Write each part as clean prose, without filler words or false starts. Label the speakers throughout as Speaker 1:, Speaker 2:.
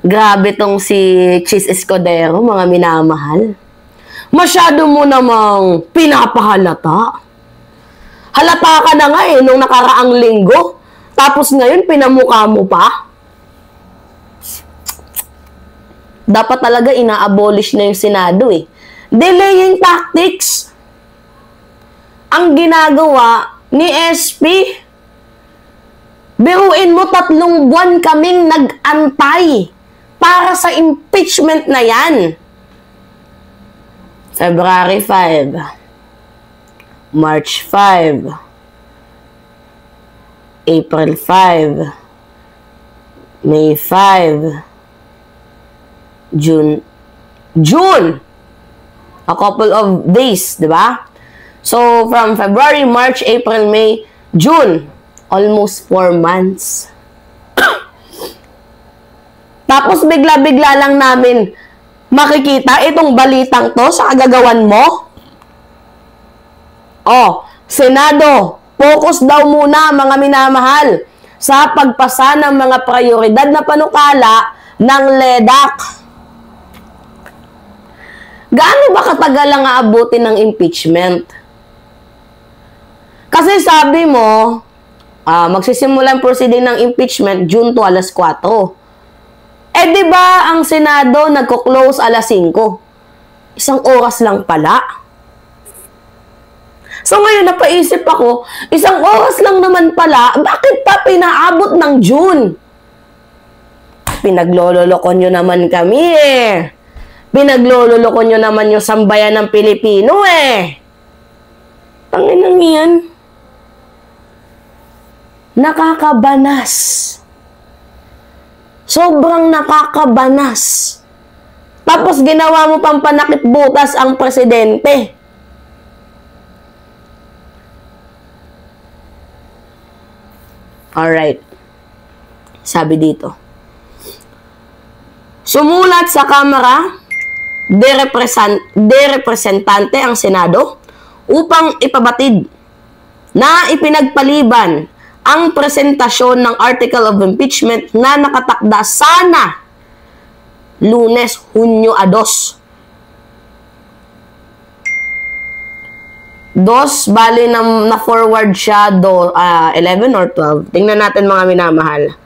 Speaker 1: Grabe tong si Chis Escudero, mga minamahal. Masyado mo namang pinapahalata. Halata ka na nga nung nakaraang linggo. Tapos ngayon, pinamukha mo pa. Dapat talaga ina-abolish na yung Senado Delaying tactics. Ang ginagawa ni SP, biruin mo 3 buwan kaming nag-antay para sa impeachment na yan. February 5, March 5, April 5, May 5, June. A couple of days, di ba? So, from February, March, April, May, June, almost 4 months. Tapos bigla-bigla lang namin makikita itong balitang to sa kagagawan mo. Senado, focus daw muna mga minamahal sa pagpasa ng mga prioridad na panukala ng LEDAC. Gaano ba katagal ang aabutin ng impeachment? Kasi sabi mo, magsisimula ang proceeding ng impeachment June 2 alas 4. Di ba ang Senado nagko-close alas 5? 1 oras lang pala. So ngayon napaisip ako, 1 oras lang naman pala, bakit pa pinaabot ng June? Pinaglololoko nyo naman kami Pinaglololoko nyo naman yung sambayan ng Pilipino Tanginang yan. Nakakabanas. Sobrang nakakabanas. Tapos ginawa mo pang panakip butas ang presidente. Alright. Sabi dito. Sumulat sa Kamara de Representante ang Senado upang ipabatid na ipinagpaliban ang presentasyon ng Article of Impeachment na nakatakda sana Lunes, Hunyo 2. Bali na-forward siya 11 or 12. Tingnan natin mga minamahal.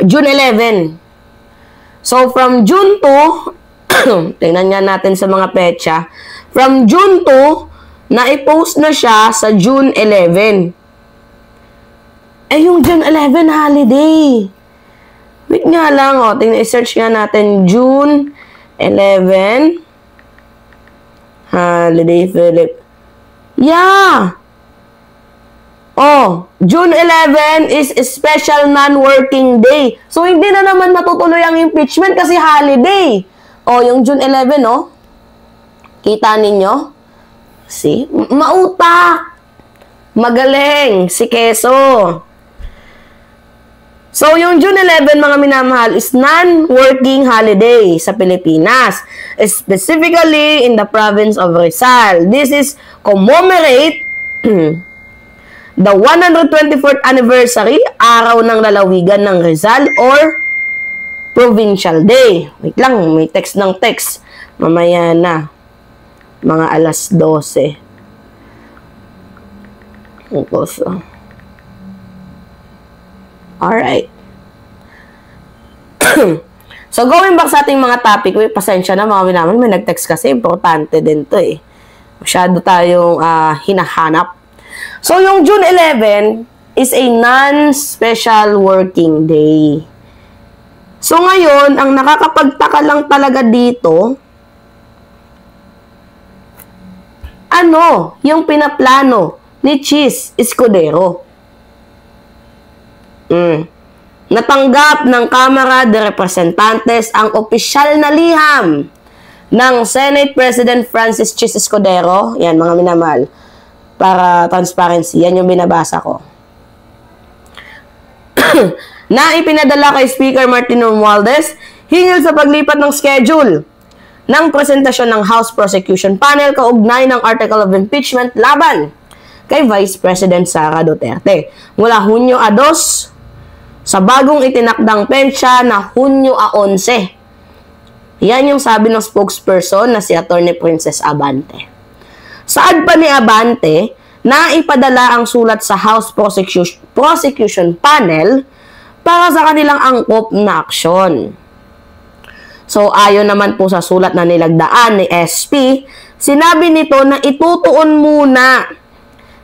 Speaker 1: June 11. So, from June 2, tingnan nga natin sa mga petsa. From June 2, na-post na siya sa June 11. Yung June 11 holiday. Wait nga lang, tingnan, i-search nga natin June 11 holiday Philip. Yeah. June 11 is a special non-working day. So, hindi na naman matutuloy ang impeachment kasi holiday. Yung June 11, kita ninyo? See? Mautak. Magaling. Si Keso. So, yung June 11, mga minamahal, is non-working holiday sa Pilipinas, specifically in the province of Rizal. This is commemorate the 124th anniversary, araw ng lalawigan ng Rizal or Provincial Day. Wait lang, may text ng text. Mamaya na. Mga alas 12. Alright. So, going back sa ating mga topic, pasensya na mga minaman, may nag-text kasi, importante din to Masyado tayong hinahanap. So, yung June 11 is a non-special working day. So, ngayon, ang nakakapagtaka lang talaga dito, yung pinaplano ni Chis Escudero. Natanggap ng Kamara de Representantes ang opisyal na liham ng Senate President Francis Chis Escudero. Yan, mga minamahal. Para transparency. Yan yung binabasa ko. Na ipinadala kay Speaker Martin Romualdez hinggil sa paglipat ng schedule ng presentasyon ng House Prosecution Panel kaugnay ng Article of Impeachment laban kay Vice President Sara Duterte. Mula Hunyo 2, sa bagong itinakdang pensya na Hunyo 11. Yan yung sabi ng spokesperson na si Atty. Princess Abante. Saad pa ni Abante na ipadala ang sulat sa House Prosecution Panel para sa kanilang angkop na aksyon. So, ayon naman po sa sulat na nilagdaan ni SP, sinabi nito na itutuon muna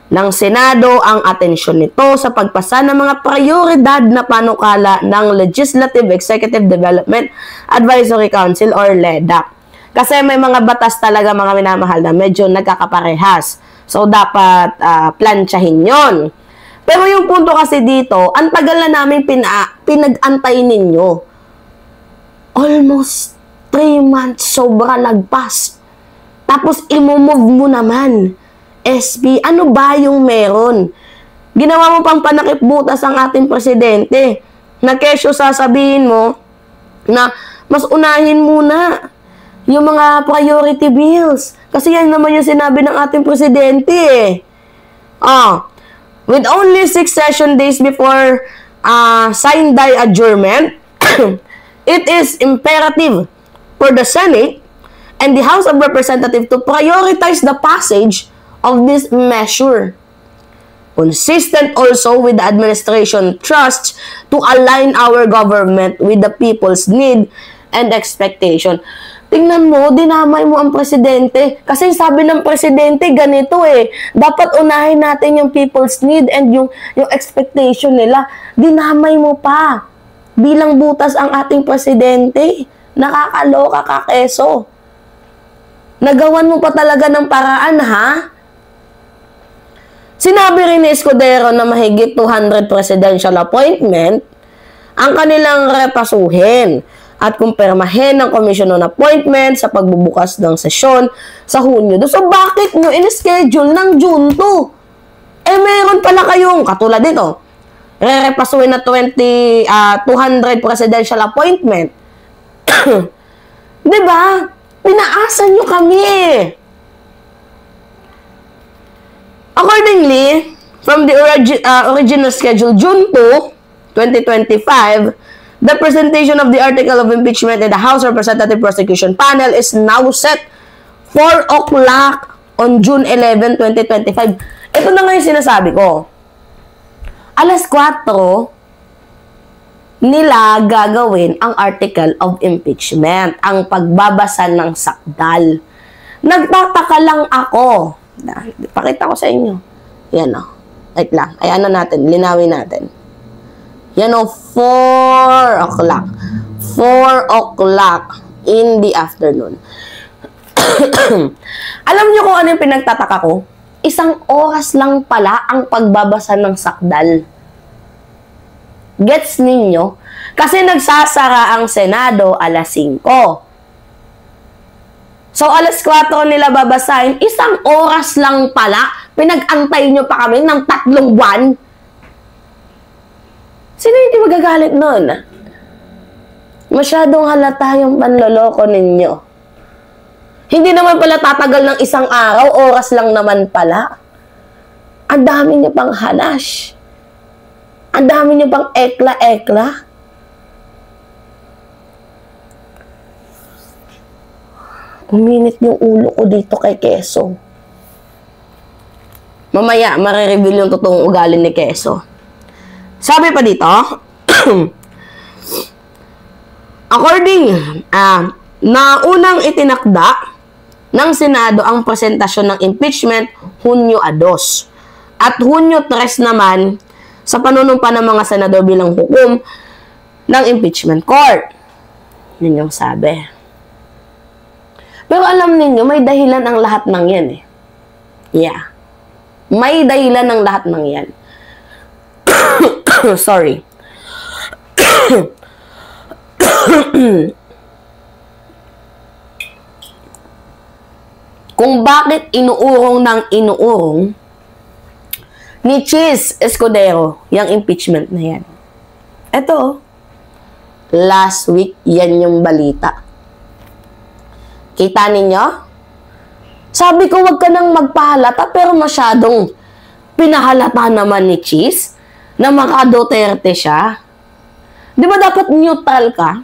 Speaker 1: ng Senado ang atensyon nito sa pagpasa ng mga prioridad na panukala ng Legislative Executive Development Advisory Council or LEDAC. Kasi may mga batas talaga, mga minamahal, na medyo nagkakaparehas. So, dapat plansyahin yon. Pero yung punto kasi dito, ang tagal na namin pinag-antay ninyo. Almost 3 months, sobra lagpas. Tapos, imumove mo naman. SP, ano ba yung meron? Ginawa mo pang panakipbutas ang ating presidente na kesyo sasabihin mo na mas unahin muna yung mga priority bills. Kasi yan naman yung sinabi ng ating presidente eh. With only 6 session days before signed by adjournment, it is imperative for the Senate and the House of Representatives to prioritize the passage of this measure. Consistent also with the administration trusts to align our government with the people's need and expectation. Tingnan mo, dinamay mo ang presidente. Kasi sabi ng presidente, ganito eh. Dapat unahin natin yung people's need and yung expectation nila. Dinamay mo pa. Bilang butas ang ating presidente. Nakakaloka ka, Quezon. Nagawan mo pa talaga ng paraan, ha? Sinabi rin ni Escudero na mahigit 200 presidential appointment ang kanilang repasuhin at kumpirmahin ng Commission on Appointment sa pagbubukas ng sesyon sa Hunyo. So, bakit nyo in-schedule ng June 2? Meron pala kayong, katulad dito, re-repasuhin na 200 presidential appointment. Diba? Pinaasan nyo kami. Accordingly, from the original schedule, June 2, 2025, the presentation of the article of impeachment in the House Representative Prosecution Panel is now set 4 o'clock on June 11, 2025. Ito na nga yung sinasabi ko. Alas 4, nila gagawin ang article of impeachment, ang pagbabasa ng sakdal. Nagtataka lang ako. Pakita ko sa inyo. Yan o. Wait lang. Ayan na natin. Linawin natin. Yan o. 4 o'clock. 4 o'clock in the afternoon. Alam niyo kung ano yung pinagtataka ko? 1 oras lang pala ang pagbabasa ng sakdal. Gets ninyo? Kasi nagsasara ang Senado alas 5. So, alas 4 nila babasahin, 1 oras lang pala. Pinag-antay nyo pa kami ng 3 buwan. Sino hindi magagalit nun? Masyadong halata yung panloloko ninyo. Hindi naman pala tatagal ng 1 araw, oras lang naman pala. Ang dami nyo pang hanash. Ang dami nyo pang ekla-ekla. Uminit yung ulo ko dito kay Quezon. Mamaya, marireveal yung totoong ugali ni Quezon. Sabi pa dito, according, na unang itinakda ng Senado ang presentasyon ng impeachment Hunyo 2. At Hunyo 3 naman sa panunumpa ng mga senador bilang hukom ng impeachment court. Yun yung sabi. Pero alam ninyo, may dahilan ang lahat ng yan eh. Yeah. May dahilan ang lahat ng yan. Sorry. Kung bakit inuurong ng inuurong ni Cheese Escudero yung impeachment na yan. Ito, last week, yan yung balita. Kita ninyo? Sabi ko, wag ka nang magpahalata, pero masyadong pinahalata naman ni Cheese na maka Duterte siya. Di ba dapat neutral ka?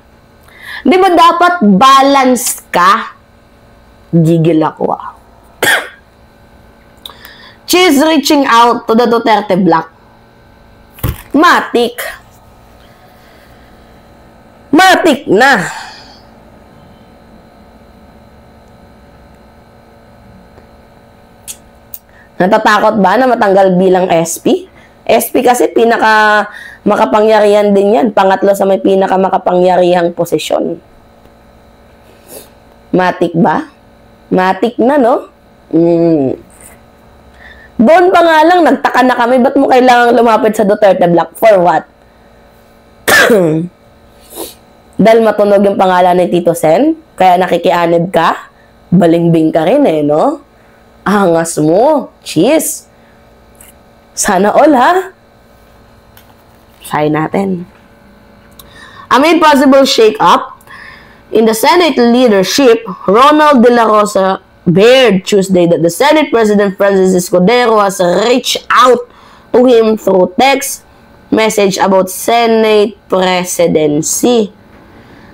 Speaker 1: Di ba dapat balanced ka? Gigil ako ah. She's reaching out to the Duterte bloc. Matik. Matik na. Natatakot ba na matanggal bilang SP? SP kasi pinaka makapangyarihan din yan. Pangatlo sa may pinaka makapangyarihang posisyon. Matik ba? Matik na, no? Doon pa nga lang, nagtaka na kami, ba't mo kailangang lumapit sa Duterte bloc? For what? Dahil matunog yung pangalan ni Tito Sen? Kaya nakikianib ka? Balingbing ka rin eh, no? Angas mo. Cheese. Sana all, ha? Try natin. Amid possible shake-up in the Senate leadership, Ronald De La Rosa bared Tuesday that the Senate President Francis Escudero has reached out to him through text message about Senate presidency.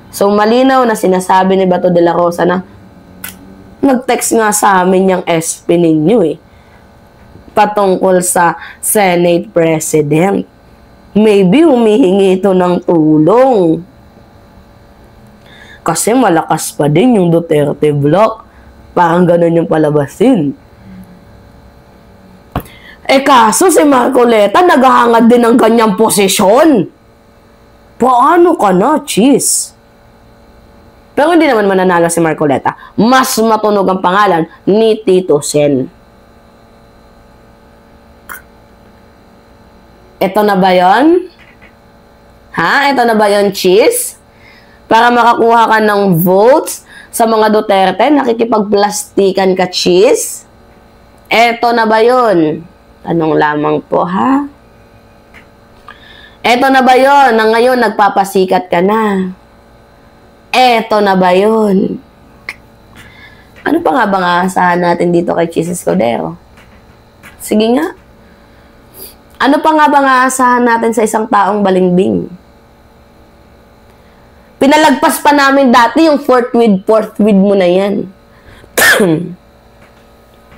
Speaker 1: So, malinaw na sinasabi ni Bato De La Rosa na nag-text nga sa amin yung SP ninyo eh. Patungkol sa Senate President. Maybe humihingi ito ng tulong. Kasi malakas pa din yung Duterte bloc. Parang ganun yung palabasin. Eh kaso si Marcoleta naghahangad din ng kanyang posisyon. Paano ka na, cheese? Pero hindi naman mananalo si Marcoleta. Mas matunog ang pangalan ni Tito Sen. Ito na ba yun? Ha? Ito na ba yun, cheese? Para makakuha ka ng votes sa mga Duterte, nakikipagplastikan ka, cheese? Ito na ba yun? Tanong lamang po, ha? Ito na ba yun na ngayon nagpapasikat ka na? Eto na ba yun? Ano pa nga bang aasahan natin dito kay Cheese Escudero? Sige nga. Ano pa nga bang aasahan natin sa isang taong balingbing? Pinalagpas pa namin dati yung fourth with mo na yan.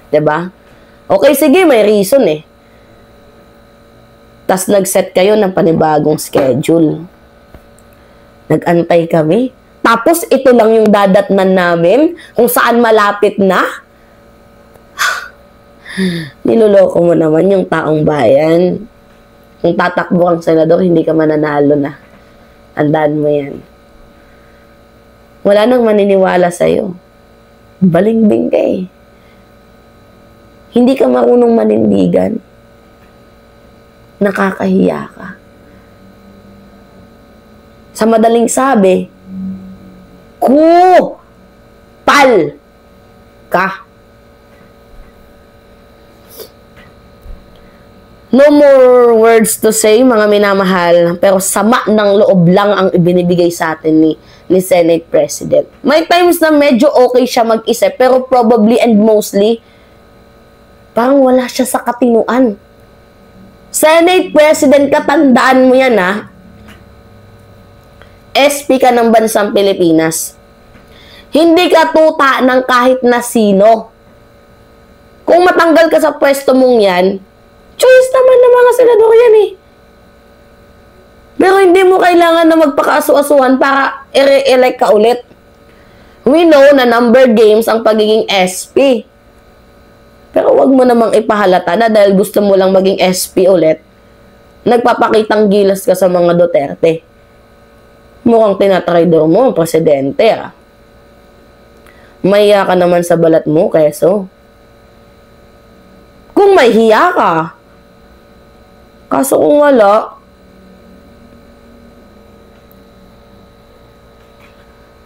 Speaker 1: Diba? Okay, sige, may reason eh. Tas nag-set kayo ng panibagong schedule. Nag-antay kami. Tapos, ito lang yung dadatnan namin kung saan malapit na. Niloloko mo naman yung taong bayan. Kung tatakbo kang senador, hindi ka mananalo na. Tandaan mo yan. Wala nang maniniwala sa'yo. Balingbing ka eh. Hindi ka marunong manindigan. Nakakahiya ka. Sa madaling sabi, kupal ka. No more words to say, mga minamahal, pero sama ng loob lang ang ibinibigay sa atin ni Senate President. May times na medyo okay siya mag-isip, pero probably and mostly, parang wala siya sa katinuan. Senate President, katandaan mo yan ha. SP ka ng bansang Pilipinas. Hindi ka tuta ng kahit na sino. Kung matanggal ka sa pwesto mong yan, choice naman ng mga senador yan eh. Pero hindi mo kailangan na magpaka-asu-asuhan para i-re-elect ka ulit. We know na number games ang pagiging SP. Pero wag mo namang ipahalata na dahil gusto mo lang maging SP ulit, nagpapakitang gilas ka sa mga Duterte. Mukhang tinatraidor mo ang presidente ah. Mahiya ka naman sa balat mo, keso. Kung may hiya ka. Kaso kung wala,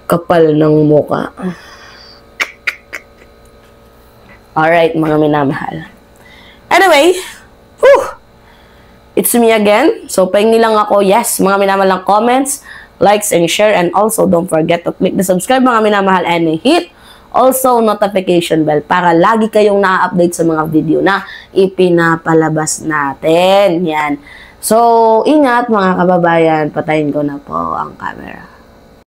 Speaker 1: kapal ng muka. Alright, mga minamahal. Anyway, it's me again. So, pahingi lang ako, yes, mga minamahal ng comments, likes, and share. And also, don't forget to click the subscribe, mga minamahal, and hit also notification bell para lagi kayong na-update sa mga video na ipinapalabas natin. Yan. So, ingat mga kababayan, patayin ko na po ang camera.